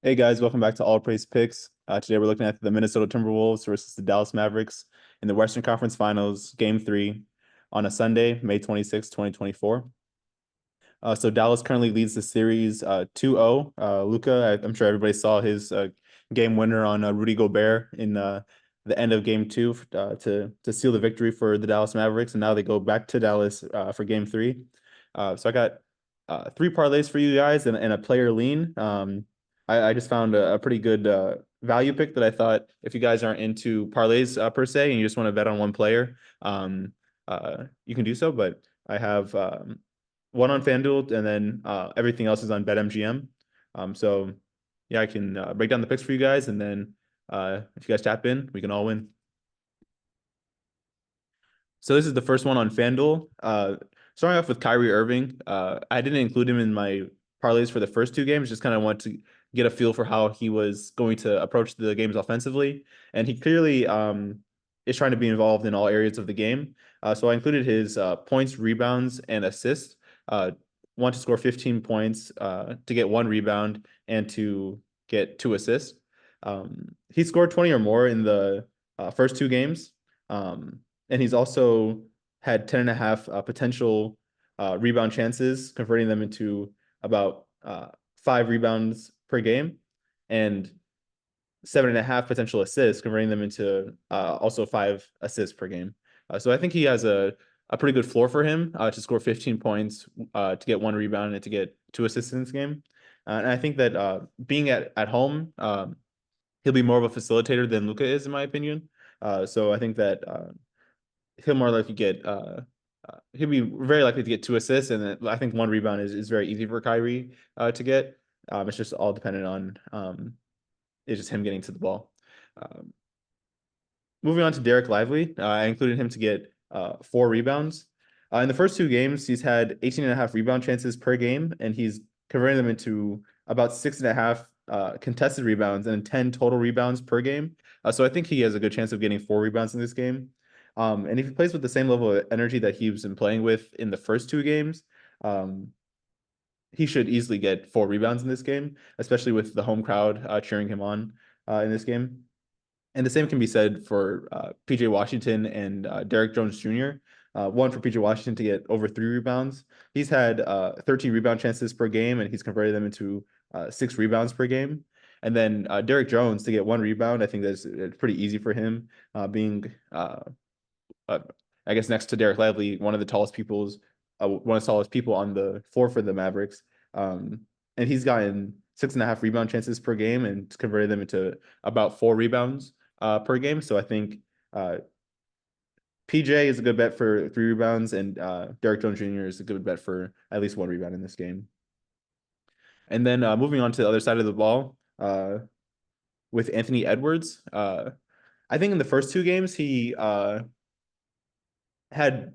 Hey guys, welcome back to All Praise Picks. Today we're looking at the Minnesota Timberwolves versus the Dallas Mavericks in the Western Conference Finals, Game 3, on a Sunday, May 26, 2024. So Dallas currently leads the series 2-0. Luka, I'm sure everybody saw his game winner on Rudy Gobert in the end of Game 2 to seal the victory for the Dallas Mavericks, and now they go back to Dallas for Game 3. So I got three parlays for you guys and a player lean. I just found a pretty good value pick that I thought if you guys aren't into parlays per se and you just want to bet on one player, you can do so. But I have one on FanDuel and then everything else is on BetMGM. So yeah, I can break down the picks for you guys, and then if you guys tap in, we can all win. So this is the first one on FanDuel. Starting off with Kyrie Irving. I didn't include him in my parlays for the first two games, just kind of want to get a feel for how he was going to approach the games offensively. And he clearly is trying to be involved in all areas of the game. So I included his points, rebounds, and assists. Want to score 15 points, to get one rebound, and to get two assists. He scored 20 or more in the first two games. And he's also had 10 and a half potential rebound chances, converting them into about five rebounds per game, and 7.5 potential assists, converting them into also five assists per game. So I think he has a pretty good floor for him to score 15 points, to get one rebound, and to get two assists in this game. And I think that being at home, he'll be more of a facilitator than Luka is, in my opinion. So I think that he'll more likely get he'll be very likely to get two assists, and then I think one rebound is very easy for Kyrie to get. It's just all dependent on it's just him getting to the ball. Um, Moving on to Derek Lively, I included him to get four rebounds. In the first two games, he's had 18 and a half rebound chances per game, and he's converting them into about 6.5 contested rebounds and 10 total rebounds per game. So I think he has a good chance of getting four rebounds in this game. And if he plays with the same level of energy that he's been playing with in the first two games, um, he should easily get four rebounds in this game, especially with the home crowd cheering him on in this game. And the same can be said for PJ Washington and Derek Jones Jr. One for PJ Washington to get over three rebounds. He's had 13 rebound chances per game, and he's converted them into six rebounds per game. And then Derek Jones to get one rebound, I think that's pretty easy for him, being I guess next to Derek Lively, one of the tallest people on the floor for the Mavericks. And he's gotten 6.5 rebound chances per game and converted them into about four rebounds per game. So I think PJ is a good bet for three rebounds, and Derek Jones Jr. is a good bet for at least one rebound in this game. And then moving on to the other side of the ball, with Anthony Edwards. I think in the first two games, he had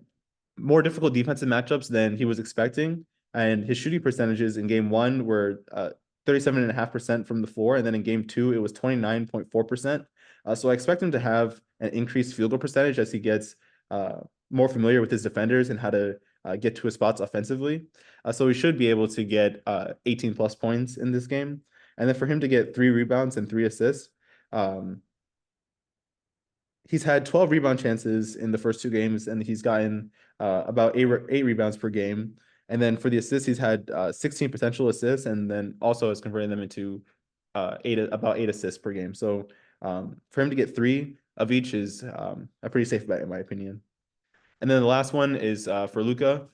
more difficult defensive matchups than he was expecting. And his shooting percentages in game one were 37.5% from the floor. And then in game two, it was 29.4%. So I expect him to have an increased field goal percentage as he gets more familiar with his defenders and how to get to his spots offensively. So he should be able to get 18 plus points in this game. And then for him to get three rebounds and three assists, he's had 12 rebound chances in the first two games, and he's gotten about eight rebounds per game. And then for the assists, he's had 16 potential assists, and then also is converting them into about eight assists per game. So for him to get three of each is a pretty safe bet, in my opinion. And then the last one is for Luka.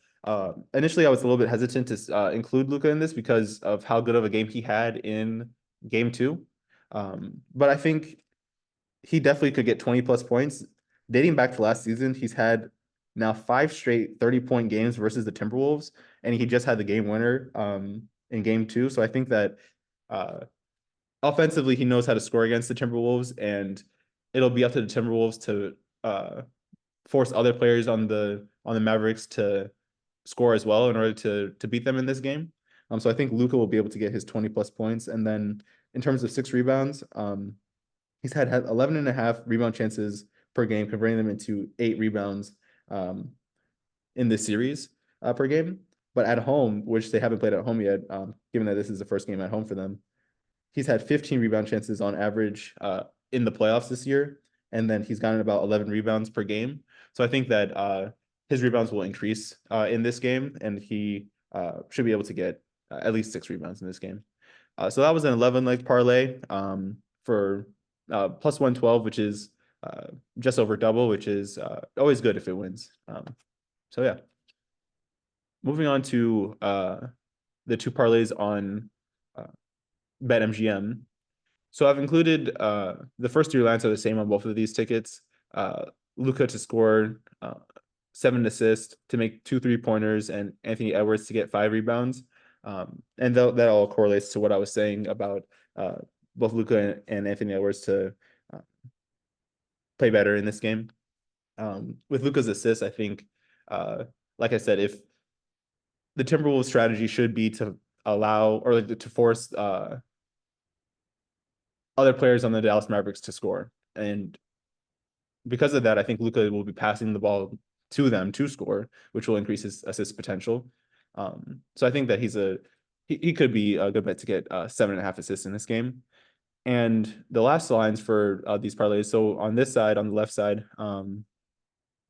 Initially, I was a little bit hesitant to include Luka in this because of how good of a game he had in game two. But I think he definitely could get 20 plus points. Dating back to last season, he's had now five straight 30-point games versus the Timberwolves, and he just had the game winner in game two. So I think that uh, offensively, he knows how to score against the Timberwolves, and it'll be up to the Timberwolves to force other players on the Mavericks to score as well in order to beat them in this game. So I think Luka will be able to get his 20 plus points. And then in terms of six rebounds, he's had 11 and a half rebound chances per game, converting them into eight rebounds in this series per game. But at home, which they haven't played at home yet, given that this is the first game at home for them, he's had 15 rebound chances on average in the playoffs this year, and then he's gotten about 11 rebounds per game. So I think that his rebounds will increase in this game, and he should be able to get at least 6 rebounds in this game. So that was an 11 leg parlay for plus 112, which is just over double, which is always good if it wins. So yeah, moving on to the two parlays on uh, BetMGM. So I've included the first three lines are the same on both of these tickets. Luka to score 7 assists, to make 2 3-pointers, and Anthony Edwards to get 5 rebounds. And that all correlates to what I was saying about both Luka and Anthony Edwards to uh, play better in this game. With Luka's assists, I think, like I said, if the Timberwolves strategy should be to allow or like to force other players on the Dallas Mavericks to score. And because of that, I think Luka will be passing the ball to them to score, which will increase his assist potential. So I think that he could be a good bet to get 7.5 assists in this game. And the last lines for these parlays. So on this side, on the left side,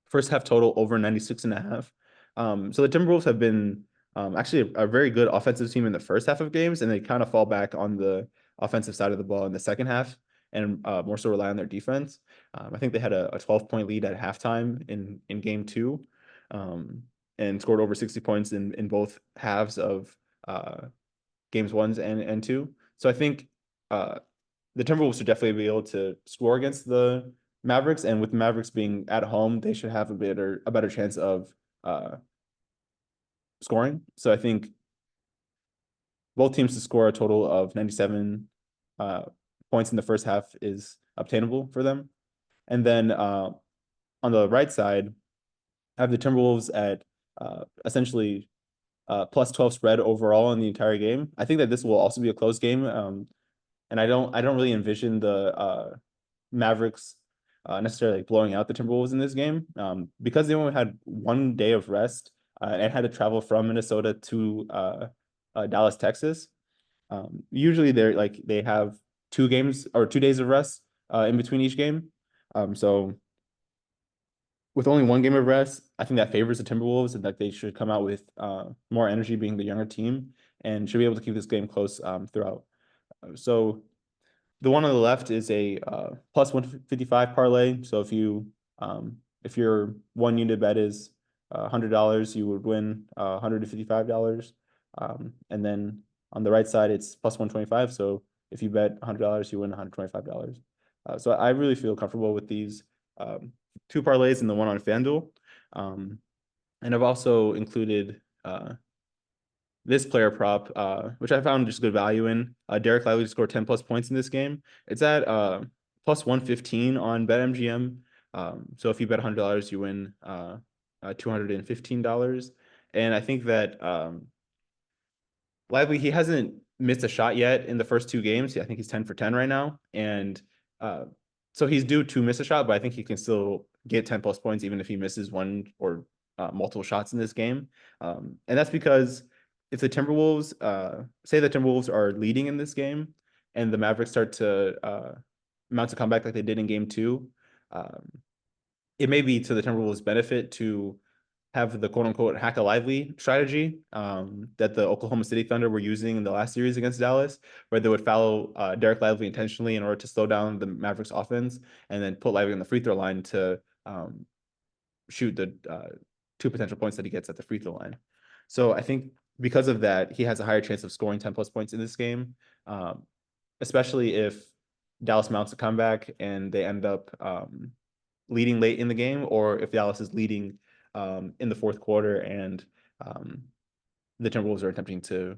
first half total over 96.5. So the Timberwolves have been actually a very good offensive team in the first half of games, and they kind of fall back on the offensive side of the ball in the second half and more so rely on their defense. I think they had a 12-point lead at halftime in game two, and scored over 60 points in both halves of games one and two. So I think the Timberwolves should definitely be able to score against the Mavericks, and with the Mavericks being at home, they should have a better chance of scoring. So I think both teams to score a total of 97 points in the first half is obtainable for them. And then on the right side, I have the Timberwolves at essentially plus 12 spread overall in the entire game. I think that this will also be a close game. And I don't really envision the Mavericks necessarily blowing out the Timberwolves in this game because they only had 1 day of rest and had to travel from Minnesota to Dallas, Texas. Usually they have 2 games or 2 days of rest in between each game. So with only 1 game of rest, I think that favors the Timberwolves and that they should come out with more energy, being the younger team, and should be able to keep this game close throughout. So the one on the left is a plus 155 parlay. So if your 1 unit bet is $100, you would win $155. And then on the right side, it's plus 125. So if you bet $100, you win $125. So I really feel comfortable with these 2 parlays and the one on FanDuel. And I've also included this player prop, which I found just good value in. Derek Lively to score 10 plus points in this game. It's at plus 115 on BetMGM. So if you bet $100, you win $215. And I think that Lively, he hasn't missed a shot yet in the first 2 games. I think he's 10 for 10 right now. And so he's due to miss a shot, but I think he can still get 10 plus points even if he misses one or multiple shots in this game. And that's because if the Timberwolves, say the Timberwolves are leading in this game and the Mavericks start to mount a comeback like they did in game two, it may be to the Timberwolves' benefit to have the quote unquote hack a lively strategy that the Oklahoma City Thunder were using in the last series against Dallas, where they would foul Derek Lively intentionally in order to slow down the Mavericks offense and then put Lively on the free throw line to shoot the 2 potential points that he gets at the free throw line. So I think because of that, he has a higher chance of scoring 10 plus points in this game, especially if Dallas mounts a comeback and they end up leading late in the game, or if Dallas is leading in the fourth quarter and the Timberwolves are attempting to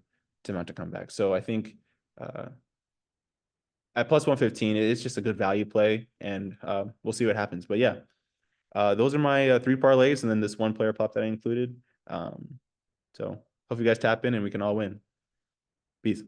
mount a comeback. So I think at plus 115, it's just a good value play, and we'll see what happens. But yeah, those are my 3 parlays, and then this 1 player prop that I included. So hope you guys tap in and we can all win. Peace.